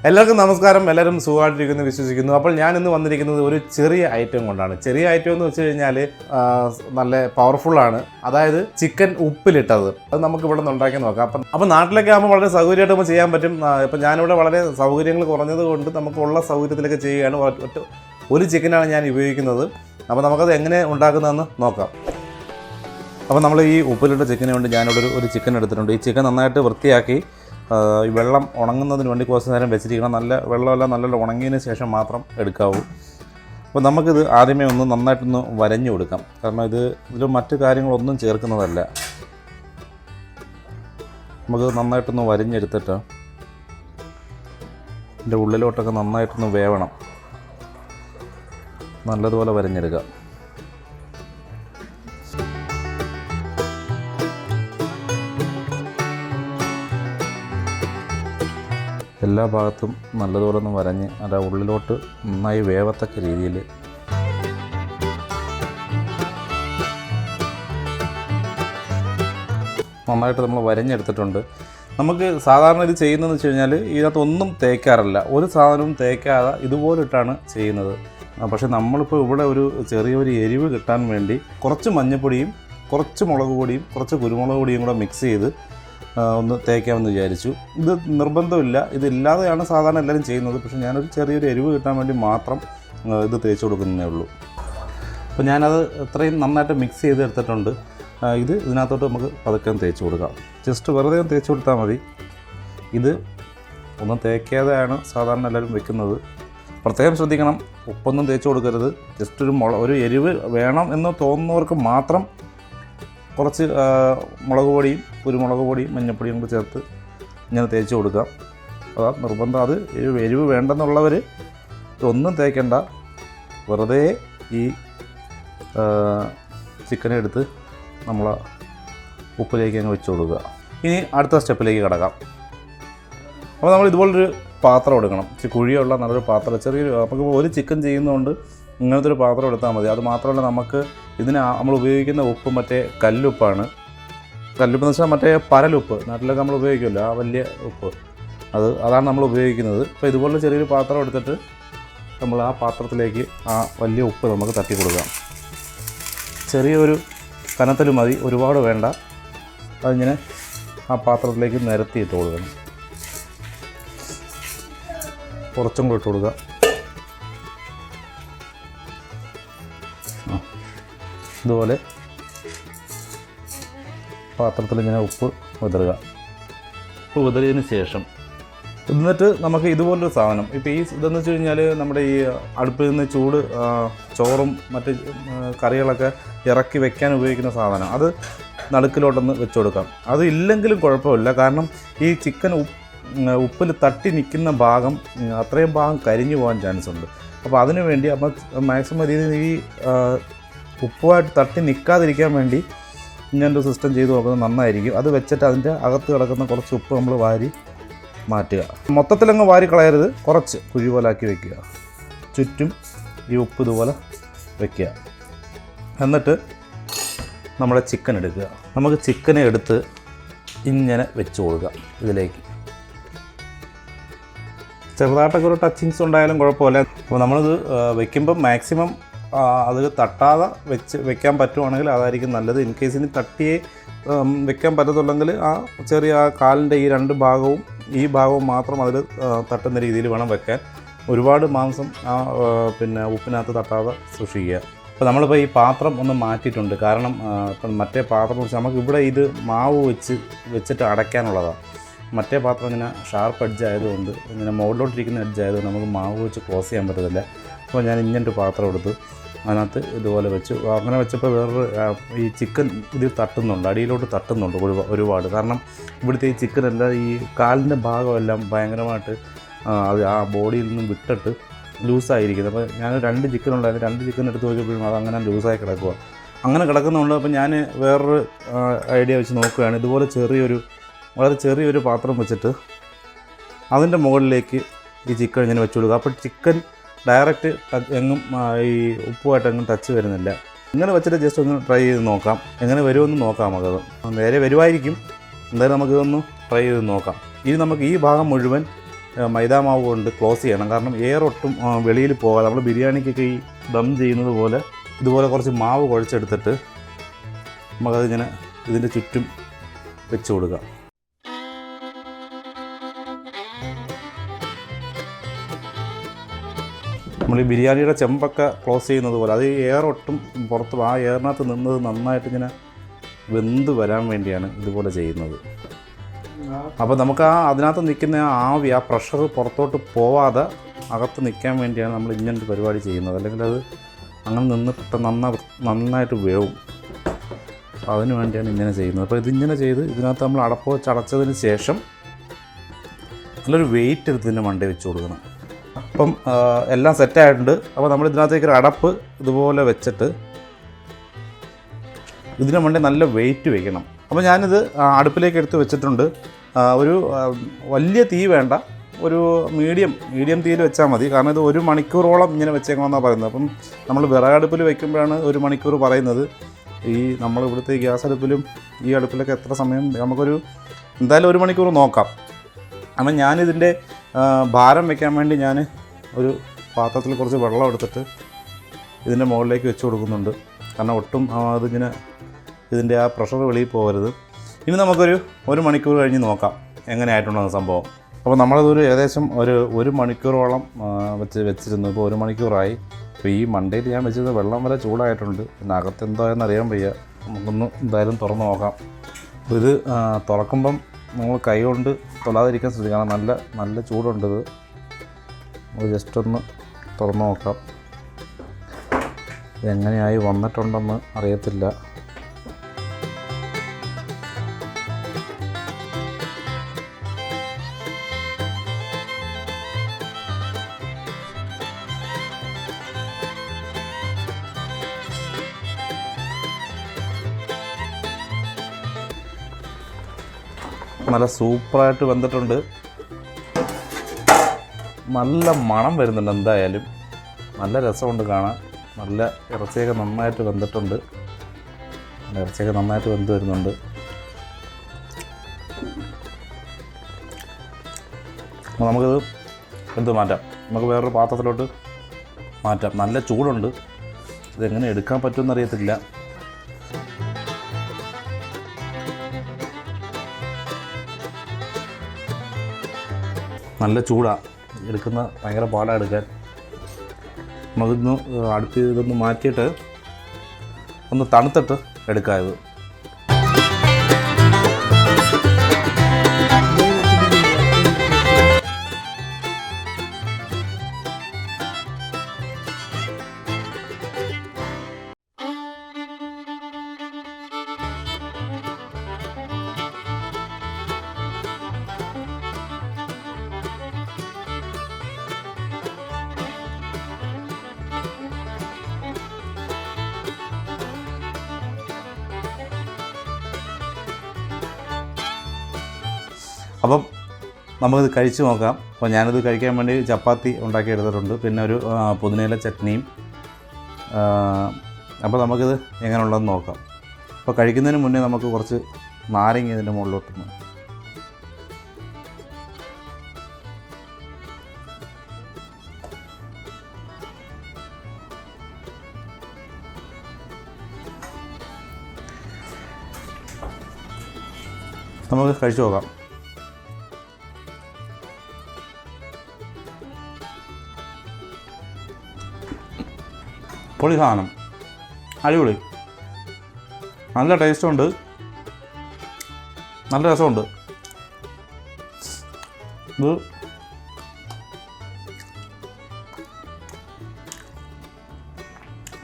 എല്ലാവർക്കും നമസ്കാരം. എല്ലാവരും സുഖമായിട്ടിരിക്കുന്നു വിശ്വസിക്കുന്നു. അപ്പോൾ ഞാൻ ഇന്ന് വന്നിരിക്കുന്നത് ഒരു ചെറിയ ഐറ്റം കൊണ്ടാണ്. ചെറിയ ഐറ്റം എന്ന് വെച്ച് കഴിഞ്ഞാൽ നല്ല പവർഫുള്ളാണ്. അതായത് ചിക്കൻ ഉപ്പിലിട്ടത്. അത് നമുക്ക് ഇവിടെ നിന്ന് ഉണ്ടാക്കി നോക്കാം. അപ്പോൾ നാട്ടിലൊക്കെ ആകുമ്പോൾ വളരെ സൗകര്യമായിട്ട് നമുക്ക് ചെയ്യാൻ പറ്റും. ഇപ്പം ഞാനിവിടെ വളരെ സൗകര്യങ്ങൾ കുറഞ്ഞത് കൊണ്ട് നമുക്കുള്ള സൗകര്യത്തിലൊക്കെ ചെയ്യുകയാണ്. ഒരു ചിക്കനാണ് ഞാൻ ഉപയോഗിക്കുന്നത്. അപ്പോൾ നമുക്കത് എങ്ങനെ ഉണ്ടാക്കുന്നതെന്ന് നോക്കാം. അപ്പോൾ നമ്മൾ ഈ ഉപ്പിലിട്ട ചിക്കന് വേണ്ടി ഞാനിവിടെ ഒരു ചിക്കൻ എടുത്തിട്ടുണ്ട്. ഈ ചിക്കൻ നന്നായിട്ട് വൃത്തിയാക്കി ഈ വെള്ളം ഉണങ്ങുന്നതിന് വേണ്ടി കുറച്ച് നേരം വെച്ചിരിക്കണം. നല്ല വെള്ളമെല്ലാം നല്ല ഉണങ്ങിയതിന് ശേഷം മാത്രം എടുക്കാവൂ. അപ്പോൾ നമുക്കിത് ആദ്യമേ ഒന്ന് നന്നായിട്ടൊന്ന് വരഞ്ഞു കൊടുക്കാം. കാരണം ഇതിൽ മറ്റു കാര്യങ്ങളൊന്നും ചേർക്കുന്നതല്ല. നമുക്ക് നന്നായിട്ടൊന്ന് വരഞ്ഞെടുത്തിട്ട് ഇതിൻ്റെ ഉള്ളിലോട്ടൊക്കെ നന്നായിട്ടൊന്ന് വേവണം. നല്ലതുപോലെ വരഞ്ഞെടുക്കാം. എല്ലാ ഭാഗത്തും നല്ലതുപോലെ ഒന്ന് വരഞ്ഞ് അതിൻ്റെ ഉള്ളിലോട്ട് നന്നായി വേവത്തക്ക രീതിയിൽ നന്നായിട്ട് നമ്മൾ വരഞ്ഞെടുത്തിട്ടുണ്ട്. നമുക്ക് സാധാരണ ഇത് ചെയ്യുന്നതെന്ന് വെച്ച് കഴിഞ്ഞാൽ ഇതിനകത്തൊന്നും തേക്കാറില്ല. ഒരു സാധനവും തേക്കാതെ ഇതുപോലിട്ടാണ് ചെയ്യുന്നത്. പക്ഷേ നമ്മളിപ്പോൾ ഇവിടെ ഒരു ചെറിയൊരു എരിവ് കിട്ടാൻ വേണ്ടി കുറച്ച് മഞ്ഞൾപ്പൊടിയും കുറച്ച് മുളക് പൊടിയും കുറച്ച് കുരുമുളക് പൊടിയും കൂടെ മിക്സ് ചെയ്ത് ഒന്ന് തേക്കാമെന്ന് വിചാരിച്ചു. ഇത് നിർബന്ധമില്ല, ഇതില്ലാതെയാണ് സാധാരണ എല്ലാവരും ചെയ്യുന്നത്. പക്ഷേ ഞാനൊരു ചെറിയൊരു എരിവ് കിട്ടാൻ വേണ്ടി മാത്രം ഇത് തേച്ച് കൊടുക്കുന്നതേ ഉള്ളൂ. അപ്പോൾ ഞാനത് അത്രയും നന്നായിട്ട് മിക്സ് ചെയ്തെടുത്തിട്ടുണ്ട്. ഇതിനകത്തോട്ട് നമുക്ക് പതുക്കെ തേച്ച് കൊടുക്കാം. ജസ്റ്റ് വെറുതെ തേച്ച് കൊടുത്താൽ മതി. ഇത് ഒന്നും തേക്കാതെയാണ് സാധാരണ എല്ലാവരും വെക്കുന്നത്. പ്രത്യേകം ശ്രദ്ധിക്കണം, ഉപ്പൊന്നും തേച്ച് കൊടുക്കരുത്. ജസ്റ്റ് ഒരു എരിവ് വേണം എന്ന് തോന്നുന്നവർക്ക് മാത്രം കുറച്ച് മുളക് പൊടിയും കുരുമുളക് പൊടിയും മഞ്ഞൾപ്പൊടിയും കൂടി ചേർത്ത് ഇങ്ങനെ തേച്ച് കൊടുക്കാം. അതാ നിർബന്ധം. അത് എരിവ് വേണ്ടെന്നുള്ളവർ ഒന്നും തേക്കണ്ട, വെറുതെ ഈ ചിക്കനെ എടുത്ത് നമ്മൾ ഉപ്പിലേക്ക് അങ്ങ് വെച്ച് കൊടുക്കുക. ഇനി അടുത്ത സ്റ്റെപ്പിലേക്ക് കിടക്കാം. അപ്പോൾ നമ്മൾ ഇതുപോലൊരു പാത്രം എടുക്കണം. കുഴിയുള്ള നല്ലൊരു പാത്രം, ചെറിയൊരു, നമുക്ക് ഒരു ചിക്കൻ ചെയ്യുന്നതുകൊണ്ട് ഇങ്ങനത്തെ ഒരു പാത്രം എടുത്താൽ മതി. അത് മാത്രമല്ല, നമുക്ക് നമ്മൾ ഉപയോഗിക്കുന്ന ഉപ്പ് മറ്റേ കല്ലുപ്പാണ്. കല്ലുപ്പെന്ന് വെച്ചാൽ മറ്റേ പരലുപ്പ്, നാട്ടിലൊക്കെ നമ്മൾ ഉപയോഗിക്കുമല്ലോ, ആ വലിയ ഉപ്പ്, അതാണ് നമ്മൾ ഉപയോഗിക്കുന്നത്. അപ്പോൾ ഇതുപോലെ ചെറിയൊരു പാത്രം എടുത്തിട്ട് നമ്മൾ ആ പാത്രത്തിലേക്ക് ആ വലിയ ഉപ്പ് നമുക്ക് തട്ടി കൊടുക്കാം. ചെറിയൊരു കനത്തിൽ മതി, ഒരുപാട് വേണ്ട. അതിങ്ങനെ ആ പാത്രത്തിലേക്ക് നിരത്തിയിട്ട് കൊടുക്കണം. കുറച്ചും കൂടി ഇട്ട് കൊടുക്കുക. ഇതുപോലെ പാത്രത്തിൽ ഇങ്ങനെ ഉപ്പ് വിതറുക. ഉപ്പ് വിതറിയതിന് ശേഷം എന്നിട്ട് നമുക്ക് ഇതുപോലൊരു സാധനം, ഇപ്പോൾ ഇതെന്ന് വെച്ച് കഴിഞ്ഞാൽ നമ്മുടെ ഈ അടുപ്പിൽ നിന്ന് ചോറും മറ്റ് കറികളൊക്കെ ഇറക്കി വെക്കാൻ ഉപയോഗിക്കുന്ന സാധനം, അത് നടുക്കിലോട്ടൊന്ന് വെച്ച് കൊടുക്കാം. അത് ഇല്ലെങ്കിലും കുഴപ്പമില്ല. കാരണം ഈ ചിക്കൻ ഉപ്പിൽ തട്ടി നിൽക്കുന്ന ഭാഗം, അത്രയും ഭാഗം കരിഞ്ഞു പോകാൻ ചാൻസ് ഉണ്ട്. അപ്പോൾ അതിനു വേണ്ടി നമ്മൾ മാക്സിമം രീതിയിൽ ഈ ഉപ്പുമായിട്ട് തട്ടി നിൽക്കാതിരിക്കാൻ വേണ്ടി ഇങ്ങനൊരു സിസ്റ്റം ചെയ്ത് നോക്കുന്നത് നന്നായിരിക്കും. അത് വെച്ചിട്ട് അതിൻ്റെ അകത്ത് കിടക്കുന്ന കുറച്ച് ഉപ്പ് നമ്മൾ വാരി മാറ്റുക. മൊത്തത്തിലങ്ങ് വാരി കളയരുത്, കുറച്ച് കുഴി പോലാക്കി വെക്കുക. ചുറ്റും ഈ ഉപ്പ് ഇതുപോലെ വെക്കുക. എന്നിട്ട് നമ്മുടെ ചിക്കൻ എടുക്കുക. നമുക്ക് ചിക്കനെ എടുത്ത് ഇങ്ങനെ വെച്ച് കൊടുക്കുക. ഇതിലേക്ക് ചെറുതായിട്ടൊക്കെ ഒരു ടച്ചിങ്സ് ഉണ്ടായാലും കുഴപ്പമില്ല. അപ്പോൾ നമ്മളിത് വെക്കുമ്പം മാക്സിമം അത് തട്ടാതെ വെക്കാൻ പറ്റുവാണെങ്കിൽ അതായിരിക്കും നല്ലത്. ഇൻ കേസിന് തട്ടിയേ വെക്കാൻ പറ്റത്തുള്ളെങ്കിൽ ആ ചെറിയ കാലിൻ്റെ ഈ രണ്ട് ഭാഗവും ഈ ഭാഗവും മാത്രം അതിൽ തട്ടുന്ന രീതിയിൽ വേണം വെക്കാൻ. ഒരുപാട് മാംസം പിന്നെ ഉപ്പിനകത്ത് തട്ടാതെ സൂക്ഷിക്കുക. അപ്പോൾ നമ്മളിപ്പോൾ ഈ പാത്രം ഒന്ന് മാറ്റിയിട്ടുണ്ട്. കാരണം ഇപ്പം മറ്റേ പാത്രം വെച്ച് നമുക്ക് ഇവിടെ ഇത് മാവ് വെച്ചിട്ട് അടയ്ക്കാനുള്ളതാണ്. മറ്റേ പാത്രം ഇങ്ങനെ ഷാർപ്പ് എഡ്ജ് ആയതുകൊണ്ട്, ഇങ്ങനെ മുകളിലോട്ടിരിക്കുന്ന എഡ്ജ് ആയതുകൊണ്ട് നമുക്ക് മാവ് വെച്ച് ക്ലോസ് ചെയ്യാൻ പറ്റത്തില്ല. അപ്പോൾ ഞാൻ ഇങ്ങനൊരു പാത്രം എടുത്ത് അതിനകത്ത് ഇതുപോലെ വെച്ചു. അങ്ങനെ വെച്ചപ്പോൾ വേറൊരു ഈ ചിക്കൻ ഇതിൽ തട്ടുന്നുണ്ട്, അടിയിലോട്ട് തട്ടുന്നുണ്ട് ഒരുപാട്. കാരണം ഇവിടുത്തെ ഈ ചിക്കനെല്ലാം ഈ കാലിൻ്റെ ഭാഗമെല്ലാം ഭയങ്കരമായിട്ട് അത് ആ ബോഡിയിൽ നിന്നും വിട്ടിട്ട് ലൂസായിരിക്കുന്നത്. അപ്പോൾ ഞാൻ 2 ചിക്കൻ ഉണ്ടായിരുന്നു. 2 ചിക്കൻ എടുത്ത് നോക്കിയപ്പോഴും അതങ്ങനെ ലൂസായി കിടക്കുക. അങ്ങനെ കിടക്കുന്നുണ്ട്. അപ്പോൾ ഞാൻ വേറൊരു ഐഡിയ വെച്ച് നോക്കുകയാണ്. ഇതുപോലെ വളരെ ചെറിയൊരു പാത്രം വെച്ചിട്ട് അതിൻ്റെ മുകളിലേക്ക് ഈ ചിക്കൻ ഇങ്ങനെ വെച്ച് കൊടുക്കുക. അപ്പോൾ ചിക്കൻ ഡയറക്റ്റ് എങ്ങും ഈ ഉപ്പുമായിട്ട് എങ്ങും ടച്ച് വരുന്നില്ല. ഇങ്ങനെ വെച്ചിട്ട് ജസ്റ്റ് ഒന്ന് ട്രൈ ചെയ്ത് നോക്കാം, എങ്ങനെ വരുമെന്ന് നോക്കാം. നമുക്കത് നേരെ വരുമായിരിക്കും. എന്തായാലും നമുക്കിതൊന്ന് ട്രൈ ചെയ്ത് നോക്കാം. ഇനി നമുക്ക് ഈ ഭാഗം മുഴുവൻ മൈദാമാവ് കൊണ്ട് ക്ലോസ് ചെയ്യണം. കാരണം എയർ ഒട്ടും വെളിയിൽ പോകാതെ നമ്മൾ ബിരിയാണിക്കൊക്കെ ഈ ദം ചെയ്യുന്നത് പോലെ ഇതുപോലെ കുറച്ച് മാവ് കുഴച്ചെടുത്തിട്ട് നമുക്കതിങ്ങനെ ഇതിൻ്റെ ചുറ്റും വെച്ച് കൊടുക്കാം. നമ്മൾ ഈ ബിരിയാണിയുടെ ചെമ്പൊക്കെ ക്ലോസ് ചെയ്യുന്നത് പോലെ അത് എയർ ഒട്ടും പുറത്ത് ആ എയറിനകത്ത് നിന്നത് നന്നായിട്ട് ഇങ്ങനെ വെന്ത് വരാൻ വേണ്ടിയാണ് ഇതുപോലെ ചെയ്യുന്നത്. അപ്പോൾ നമുക്ക് അതിനകത്ത് നിൽക്കുന്ന ആവി, ആ പ്രഷർ പുറത്തോട്ട് പോവാതെ അകത്ത് നിൽക്കാൻ വേണ്ടിയാണ് നമ്മൾ ഇങ്ങനൊരു പരിപാടി ചെയ്യുന്നത്. അല്ലെങ്കിൽ അത് അങ്ങനെ നിന്നിട്ട് നന്നായിട്ട് വേവും. അപ്പോൾ അതിന് വേണ്ടിയാണ് ഇങ്ങനെ ചെയ്യുന്നത്. അപ്പോൾ ഇതിങ്ങനെ ചെയ്ത് ഇതിനകത്ത് നമ്മൾ അടപ്പ് വെച്ച് അടച്ചതിന് ശേഷം നല്ലൊരു വെയിറ്റ് എടുത്ത് ഇതിൻ്റെ മണ്ടയിൽ വെച്ച് കൊടുക്കണം. അപ്പം എല്ലാം സെറ്റായിട്ടുണ്ട്. അപ്പോൾ നമ്മൾ ഇതിനകത്തേക്ക് ഒരു അടപ്പ് ഇതുപോലെ വെച്ചിട്ട് ഇതിന് വേണ്ടി നല്ല വെയിറ്റ് വയ്ക്കണം. അപ്പോൾ ഞാനിത് അടുപ്പിലേക്ക് എടുത്ത് വെച്ചിട്ടുണ്ട്. ഒരു വലിയ തീ വേണ്ട, ഒരു മീഡിയം തീയിൽ വെച്ചാൽ മതി. കാരണം ഇത് 1 മണിക്കൂറോളം ഇങ്ങനെ വെച്ചേക്കണമെന്നാണ് പറയുന്നത്. അപ്പം നമ്മൾ വിറകടുപ്പിൽ വയ്ക്കുമ്പോഴാണ് 1 മണിക്കൂർ പറയുന്നത്. ഈ നമ്മളിവിടുത്തെ ഗ്യാസ് അടുപ്പിലും ഈ അടുപ്പിലൊക്കെ എത്ര സമയം നമുക്കൊരു എന്തായാലും 1 മണിക്കൂർ നോക്കാം. അപ്പം ഞാനിതിൻ്റെ ഭാരം വയ്ക്കാൻ വേണ്ടി ഞാൻ ഒരു പാത്രത്തിൽ കുറച്ച് വെള്ളം എടുത്തിട്ട് ഇതിൻ്റെ മുകളിലേക്ക് വെച്ച് കൊടുക്കുന്നുണ്ട്. കാരണം ഒട്ടും അതിങ്ങനെ ഇതിൻ്റെ ആ പ്രഷർ വെളിയിൽ പോകരുത്. ഇനി നമുക്കൊരു 1 മണിക്കൂർ കഴിഞ്ഞ് നോക്കാം എങ്ങനെയായിട്ടുണ്ടെന്ന് സംഭവം. അപ്പോൾ നമ്മളതൊരു ഏകദേശം ഒരു മണിക്കൂറോളം വെച്ചിരുന്നു. ഇപ്പോൾ 1 മണിക്കൂറായി. അപ്പോൾ ഈ മണ്ടയിൽ ഞാൻ വെച്ചത് വെള്ളം വരെ ചൂടായിട്ടുണ്ട്. പിന്നെ അകത്ത് എന്തായെന്ന് അറിയാൻ വയ്യ. നമുക്കൊന്ന് എന്തായാലും തുറന്ന് നോക്കാം. അപ്പോൾ ഇത് തുറക്കുമ്പം നമ്മൾ കൈ കൊണ്ട് തൊടാതിരിക്കാൻ ശ്രദ്ധിക്കണം. നല്ല ചൂടുണ്ടത്. നമുക്ക് ജസ്റ്റ് ഒന്ന് തുറന്ന് നോക്കാം. ഇതെങ്ങനെയായി വന്നിട്ടുണ്ടെന്ന് അറിയത്തില്ല. നല്ല സൂപ്പറായിട്ട് വെന്തിട്ടുണ്ട്. നല്ല മണം വരുന്നുണ്ട്. എന്തായാലും നല്ല രസമുണ്ട് കാണാൻ. നല്ല ഇറച്ചിയൊക്കെ നന്നായിട്ട് വെന്തിട്ടുണ്ട്. ഇറച്ചിയൊക്കെ നന്നായിട്ട് വെന്ത് വരുന്നുണ്ട്. അപ്പോൾ നമുക്കിത് എടുത്ത് മാറ്റാം. നമുക്ക് വേറൊരു പാത്രത്തിലോട്ട് മാറ്റാം. നല്ല ചൂടുണ്ട്. ഇതെങ്ങനെ എടുക്കാൻ പറ്റുമെന്നറിയത്തില്ല. നല്ല ചൂടാണ്. എടുക്കുന്ന ഭയങ്കര പാടാണ് എടുക്കാൻ. നമുക്കിന്ന് അടുത്ത് ഇതൊന്ന് മാറ്റിയിട്ട് ഒന്ന് തണുത്തിട്ട് എടുക്കാം ഇത്. അപ്പം നമുക്കിത് കഴിച്ച് നോക്കാം. അപ്പോൾ ഞാനിത് കഴിക്കാൻ വേണ്ടി ചപ്പാത്തി ഉണ്ടാക്കി എടുത്തിട്ടുണ്ട്. പിന്നെ ഒരു പുതിനയില ചട്നിയും. അപ്പോൾ നമുക്കിത് എങ്ങനെയുള്ളതെന്ന് നോക്കാം. അപ്പോൾ കഴിക്കുന്നതിന് മുന്നേ നമുക്ക് കുറച്ച് നാരങ്ങ ഇതിൻ്റെ മുകളിലോട്ടൊന്ന് നമുക്ക് കഴിച്ചു നോക്കാം. പൊളി സാധനം, അടിപൊളി, നല്ല ടേസ്റ്റുണ്ട്, നല്ല രസമുണ്ട്. ഇത്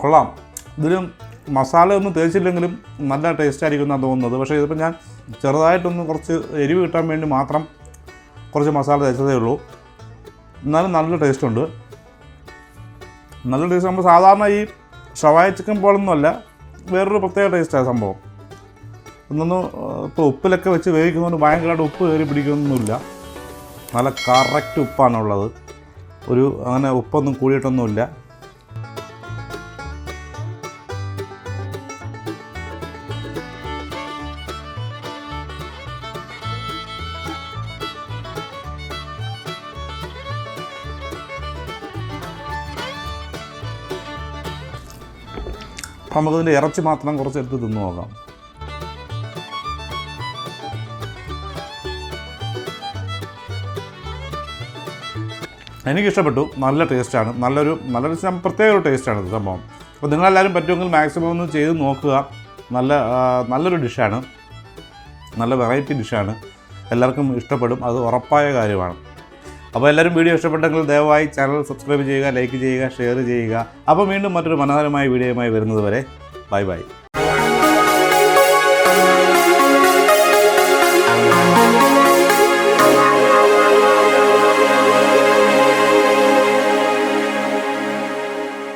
കൊള്ളാം. ഇതിലും മസാല ഒന്നും തേച്ചില്ലെങ്കിലും നല്ല ടേസ്റ്റ് ആയിരിക്കും എന്നാണ് തോന്നുന്നത്. പക്ഷേ ഇതിപ്പോൾ ഞാൻ ചെറുതായിട്ടൊന്ന് കുറച്ച് എരിവ് കിട്ടാൻ വേണ്ടി മാത്രം കുറച്ച് മസാല തേച്ചതേ ഉള്ളൂ. എന്നാലും നല്ല ടേസ്റ്റുണ്ട്. നല്ല ടേസ്റ്റ്. നമ്മൾ സാധാരണ ഈ ഷവായ ചിക്കൻ പോലൊന്നുമല്ല, വേറൊരു പ്രത്യേക ടേസ്റ്റാണ് സംഭവം. ഇപ്പോൾ ഉപ്പിലൊക്കെ വെച്ച് വേവിക്കുന്നതുകൊണ്ട് ഭയങ്കരമായിട്ട് ഉപ്പ് കയറി പിടിക്കുന്നൊന്നുമില്ല. നല്ല കറക്റ്റ് ഉപ്പാണുള്ളത്. അങ്ങനെ ഉപ്പൊന്നും കൂടിയിട്ടൊന്നുമില്ല. നമുക്കതിൻ്റെ ഇറച്ചി മാത്രം കുറച്ചെടുത്ത് തിന്ന് നോക്കാം. എനിക്കിഷ്ടപ്പെട്ടു. നല്ല ടേസ്റ്റാണ്. നല്ലൊരു പ്രത്യേക ഒരു ടേസ്റ്റാണ് ഇത് സംഭവം. അപ്പോൾ നിങ്ങളെല്ലാവരും പറ്റുമെങ്കിൽ മാക്സിമം ഒന്ന് ചെയ്ത് നോക്കുക. നല്ലൊരു ഡിഷാണ്. നല്ല വെറൈറ്റി ഡിഷാണ്. എല്ലാവർക്കും ഇഷ്ടപ്പെടും, അത് ഉറപ്പായ കാര്യമാണ്. അപ്പോൾ എല്ലാവരും വീഡിയോ ഇഷ്ടപ്പെട്ടെങ്കിൽ ദയവായി ചാനൽ സബ്സ്ക്രൈബ് ചെയ്യുക, ലൈക്ക് ചെയ്യുക, ഷെയർ ചെയ്യുക. അപ്പോൾ വീണ്ടും മറ്റൊരു മനോഹരമായ വീഡിയോയുമായി വരുന്നത് വരെ ബൈ ബൈ.